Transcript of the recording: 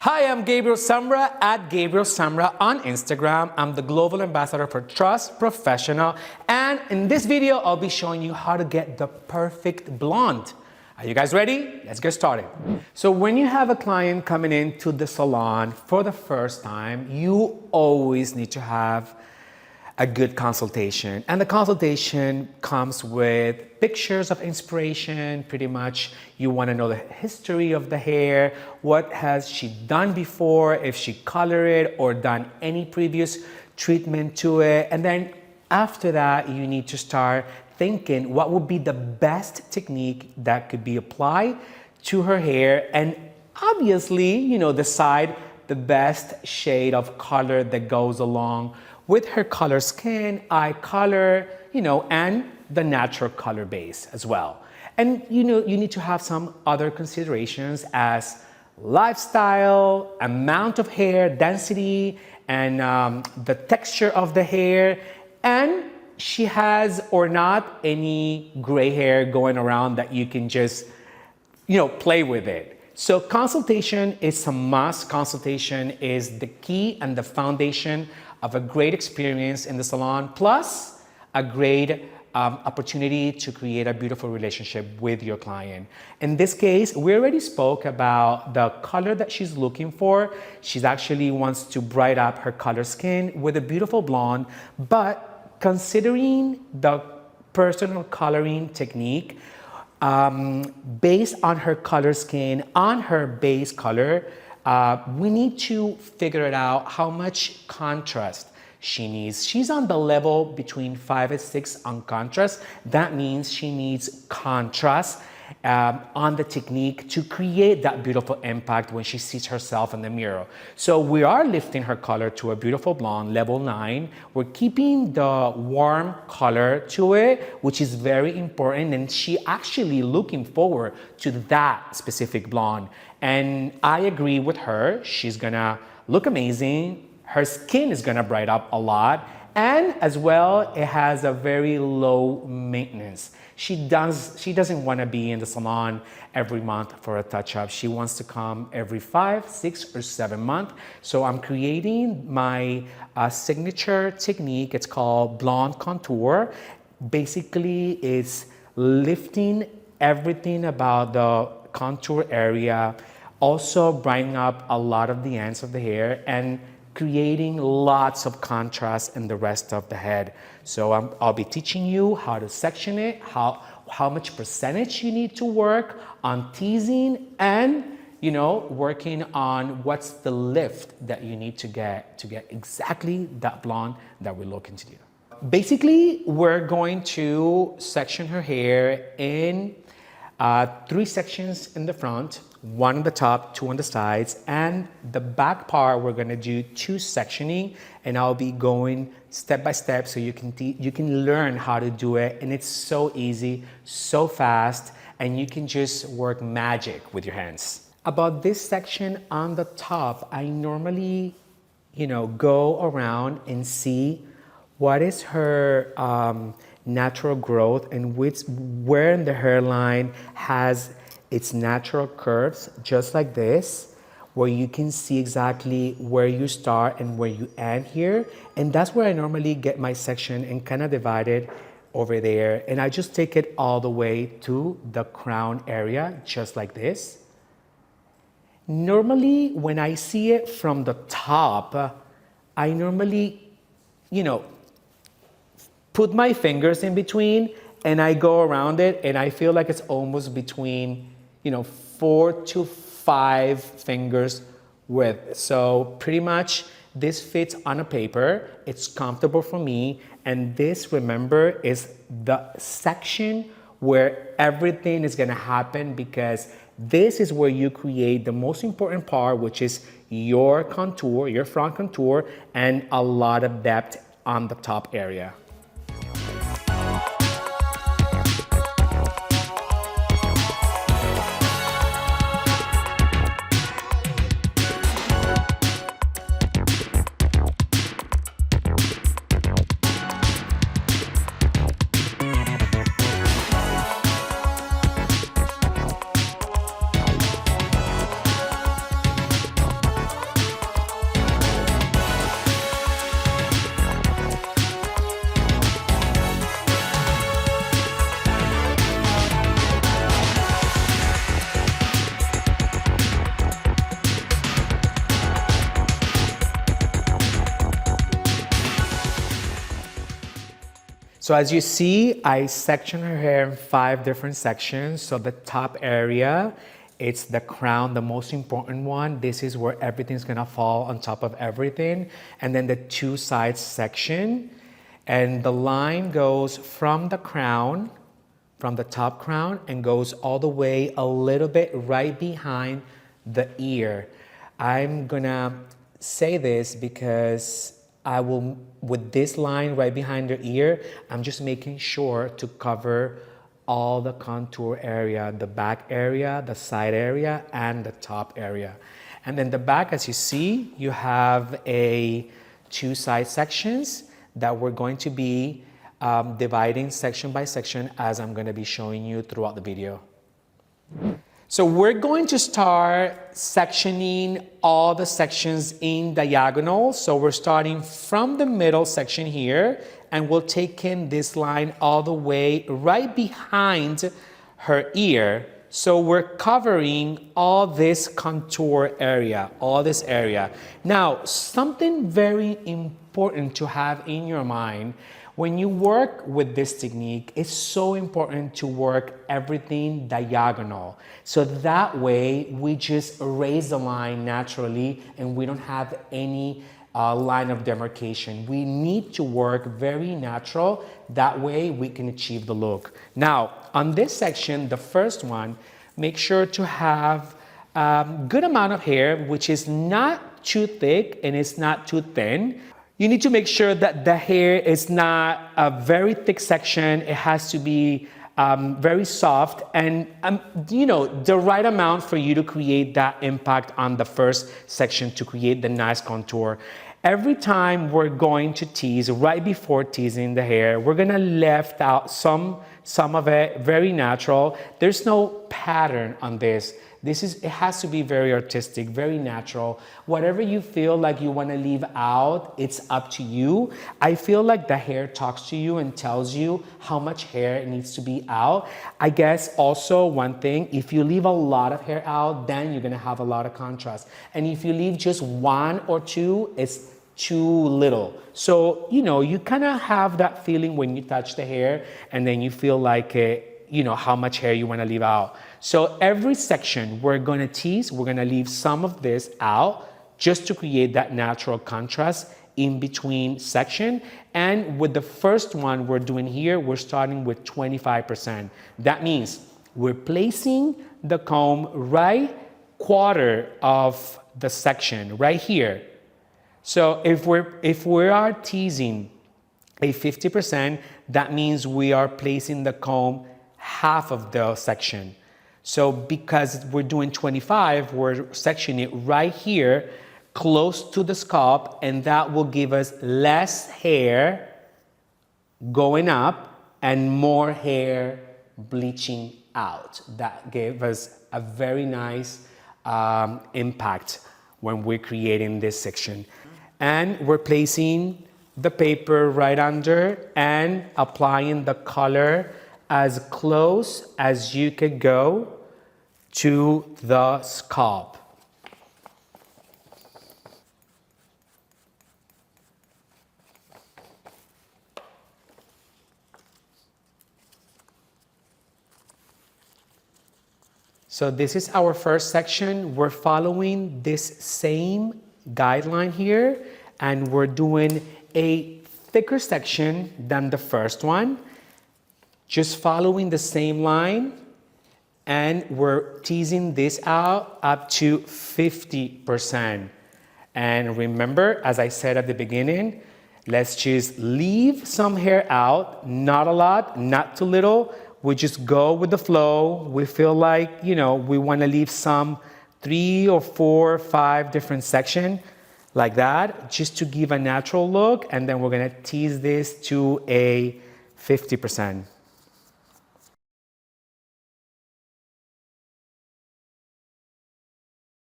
Hi, I'm Gabriel Samra at Gabriel Samra on Instagram. I'm the global ambassador for TRUSS Professional. And in this video, I'll be showing you how to get the perfect blonde. Are you guys ready? Let's get started. So when you have a client coming into the salon for the first time, you always need to have a good consultation. And the consultation comes with pictures of inspiration. Pretty much you want to know the history of the hair, what has she done before, if she colored it or done any previous treatment to it. And then after that, you need to start thinking what would be the best technique that could be applied to her hair, and obviously, decide the best shade of color that goes along with her color skin, eye color, and the natural color base as well. And you need to have some other considerations as lifestyle, amount of hair density, and the texture of the hair, and she has or not any gray hair going around that you can just, play with it. So consultation is a must. Consultation is the key and the foundation of a great experience in the salon, plus a great opportunity to create a beautiful relationship with your client. In this case, we already spoke about the color that she's looking for. She's actually wants to brighten up her color skin with a beautiful blonde, but considering the personal coloring technique, based on her color skin, on her base color, we need to figure it out how much contrast she needs. She's on the level between 5 and 6 on contrast. That means she needs contrast on the technique to create that beautiful impact when she sees herself in the mirror. So we are lifting her color to a beautiful blonde, level 9. We're keeping the warm color to it, which is very important, and she actually looking forward to that specific blonde. And I agree with her. She's gonna look amazing. Her skin is gonna brighten up a lot. And as well, it has a very low maintenance. She doesn't want to be in the salon every month for a touch-up. She wants to come every 5, 6, or 7 months. So I'm creating my signature technique. It's called blonde contour. Basically, it's lifting everything about the contour area, also brightening up a lot of the ends of the hair, and creating lots of contrast in the rest of the head. So I'll be teaching you how to section it, how much percentage you need to work on teasing, and working on what's the lift that you need to get exactly that blonde that we're looking to do. Basically, we're going to section her hair in 3 sections in the front, 1 on the top, 2 on the sides, and the back part we're gonna do 2 sectioning, and I'll be going step by step so you can learn how to do it, and it's so easy, so fast, and you can just work magic with your hands. About this section on the top, I normally, go around and see what is her natural growth and where in the hairline has its natural curves, just like this, where you can see exactly where you start and where you end here. And that's where I normally get my section and kind of divide it over there. And I just take it all the way to the crown area, just like this. Normally, when I see it from the top, I normally, put my fingers in between and I go around it, and I feel like it's almost between 4 to 5 fingers width. So pretty much this fits on a paper. It's comfortable for me. And this, remember, is the section where everything is gonna happen, because this is where you create the most important part, which is your contour, your front contour, and a lot of depth on the top area. So as you see, I section her hair in 5 different sections. So the top area, it's the crown, the most important one. This is where everything's gonna fall on top of everything. And then the 2 sides section. And the line goes from the crown, from the top crown, and goes all the way a little bit right behind the ear. I'm gonna say this because I will, with this line right behind the ear, I'm just making sure to cover all the contour area, the back area, the side area, and the top area. And then the back, as you see, you have 2 side sections that we're going to be dividing section by section as I'm gonna be showing you throughout the video. So we're going to start sectioning all the sections in diagonal. So we're starting from the middle section here, and we'll take in this line all the way right behind her ear. So we're covering all this contour area, all this area. Now, something very important to have in your mind when you work with this technique, it's so important to work everything diagonal. So that way we just erase the line naturally and we don't have any line of demarcation. We need to work very natural. That way we can achieve the look. Now, on this section, the first one, make sure to have a good amount of hair, which is not too thick and it's not too thin. You need to make sure that the hair is not a very thick section. It has to be very soft and, you know, the right amount for you to create that impact on the first section to create the nice contour. Every time we're going to tease, right before teasing the hair, we're gonna left out some of it very natural. There's no pattern on this. It has to be very artistic, very natural. Whatever you feel like you want to leave out, it's up to you. I feel like the hair talks to you and tells you how much hair needs to be out. I guess also one thing, if you leave a lot of hair out, then you're gonna have a lot of contrast. And if you leave just 1 or 2, it's too little. So, you know, you kind of have that feeling when you touch the hair and then you feel like, you know, how much hair you want to leave out. So every section we're going to tease, we're going to leave some of this out just to create that natural contrast in between section. And with the first one we're doing here, we're starting with 25%. That means we're placing the comb right quarter of the section right here. So if we are teasing a 50%, that means we are placing the comb half of the section. So because we're doing 25, we're sectioning it right here, close to the scalp, and that will give us less hair going up and more hair bleaching out. That gave us a very nice impact when we're creating this section. And we're placing the paper right under and applying the color as close as you could go to the scalp. So this is our first section. We're following this same guideline here, and we're doing a thicker section than the first one, just following the same line, and we're teasing this out up to 50%. And remember, as I said at the beginning, let's just leave some hair out, not a lot, not too little. We just go with the flow. We feel like, you know, we want to leave some 3 or 4 or 5 different sections like that, just to give a natural look. And then we're going to tease this to a 50%.